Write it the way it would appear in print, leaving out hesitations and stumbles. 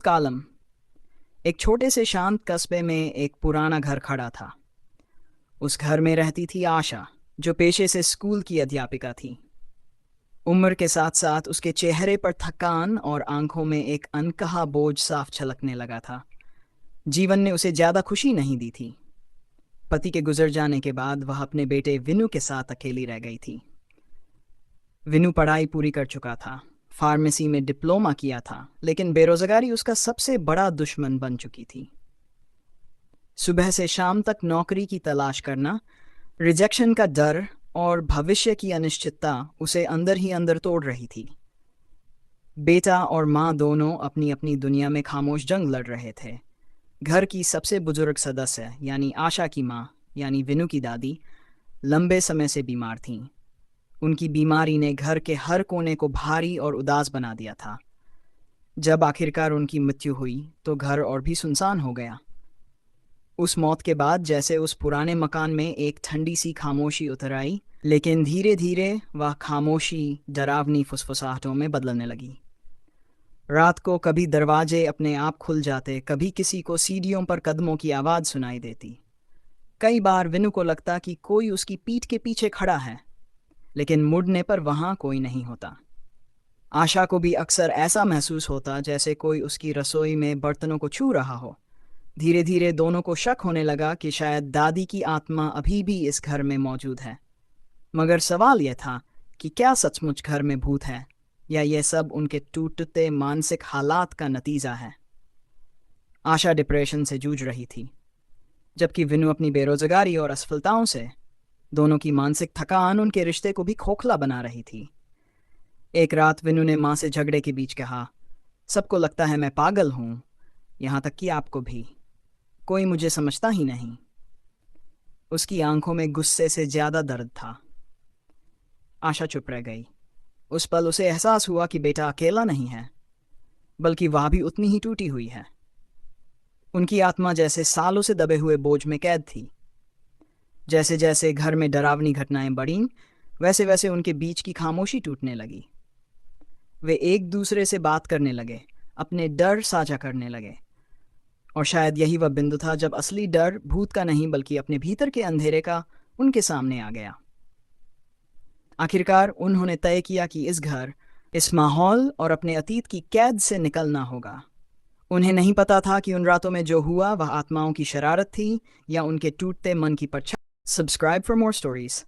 कालम। एक छोटे से शांत कस्बे में एक पुराना घर खड़ा था। उस घर में रहती थी आशा, जो पेशे से स्कूल की अध्यापिका थी। उम्र के साथ साथ उसके चेहरे पर थकान और आंखों में एक अनकहा बोझ साफ झलकने लगा था। जीवन ने उसे ज्यादा खुशी नहीं दी थी। पति के गुजर जाने के बाद वह अपने बेटे विनु के साथ अकेली रह गई थी। विनु पढ़ाई पूरी कर चुका था, फार्मेसी में डिप्लोमा किया था, लेकिन बेरोजगारी उसका सबसे बड़ा दुश्मन बन चुकी थी। सुबह से शाम तक नौकरी की तलाश करना, रिजेक्शन का डर और भविष्य की अनिश्चितता उसे अंदर ही अंदर तोड़ रही थी। बेटा और माँ दोनों अपनी अपनी दुनिया में खामोश जंग लड़ रहे थे। घर की सबसे बुजुर्ग सदस्य यानी आशा की माँ यानी विनु की दादी लंबे समय से बीमार थीं। उनकी बीमारी ने घर के हर कोने को भारी और उदास बना दिया था। जब आखिरकार उनकी मृत्यु हुई तो घर और भी सुनसान हो गया। उस मौत के बाद जैसे उस पुराने मकान में एक ठंडी सी खामोशी उतर आई, लेकिन धीरे धीरे वह खामोशी डरावनी फुसफुसाहटों में बदलने लगी। रात को कभी दरवाजे अपने आप खुल जाते, कभी किसी को सीढ़ियों पर कदमों की आवाज़ सुनाई देती। कई बार विनु को लगता कि कोई उसकी पीठ के पीछे खड़ा है, लेकिन मुड़ने पर वहां कोई नहीं होता। आशा को भी अक्सर ऐसा महसूस होता जैसे कोई उसकी रसोई में बर्तनों को छू रहा हो। धीरे धीरे दोनों को शक होने लगा कि शायद दादी की आत्मा अभी भी इस घर में मौजूद है। मगर सवाल यह था कि क्या सचमुच घर में भूत है, या यह सब उनके टूटते मानसिक हालात का नतीजा है। आशा डिप्रेशन से जूझ रही थी, जबकि विनु अपनी बेरोजगारी और असफलताओं से दोनों की मानसिक थकान उनके रिश्ते को भी खोखला बना रही थी। एक रात विनु ने माँ से झगड़े के बीच कहा, सबको लगता है मैं पागल हूँ, यहाँ तक कि आपको भी। कोई मुझे समझता ही नहीं। उसकी आंखों में गुस्से से ज्यादा दर्द था। आशा चुप रह गई। उस पल उसे एहसास हुआ कि बेटा अकेला नहीं है, बल्कि वह भी उतनी ही टूटी हुई है। उनकी आत्मा जैसे सालों से दबे हुए बोझ में कैद थी। जैसे जैसे घर में डरावनी घटनाएं बढ़ीं, वैसे वैसे उनके बीच की खामोशी टूटने लगी। वे एक दूसरे से बात करने लगे, अपने डर साझा करने लगे। और शायद यही वह बिंदु था जब असली डर भूत का नहीं बल्कि अपने भीतर के अंधेरे का उनके सामने आ गया। आखिरकार उन्होंने तय किया कि इस घर, इस माहौल और अपने अतीत की कैद से निकलना होगा। उन्हें नहीं पता था कि उन रातों में जो हुआ वह आत्माओं की शरारत थी या उनके टूटते मन की परछाई। Subscribe for more stories.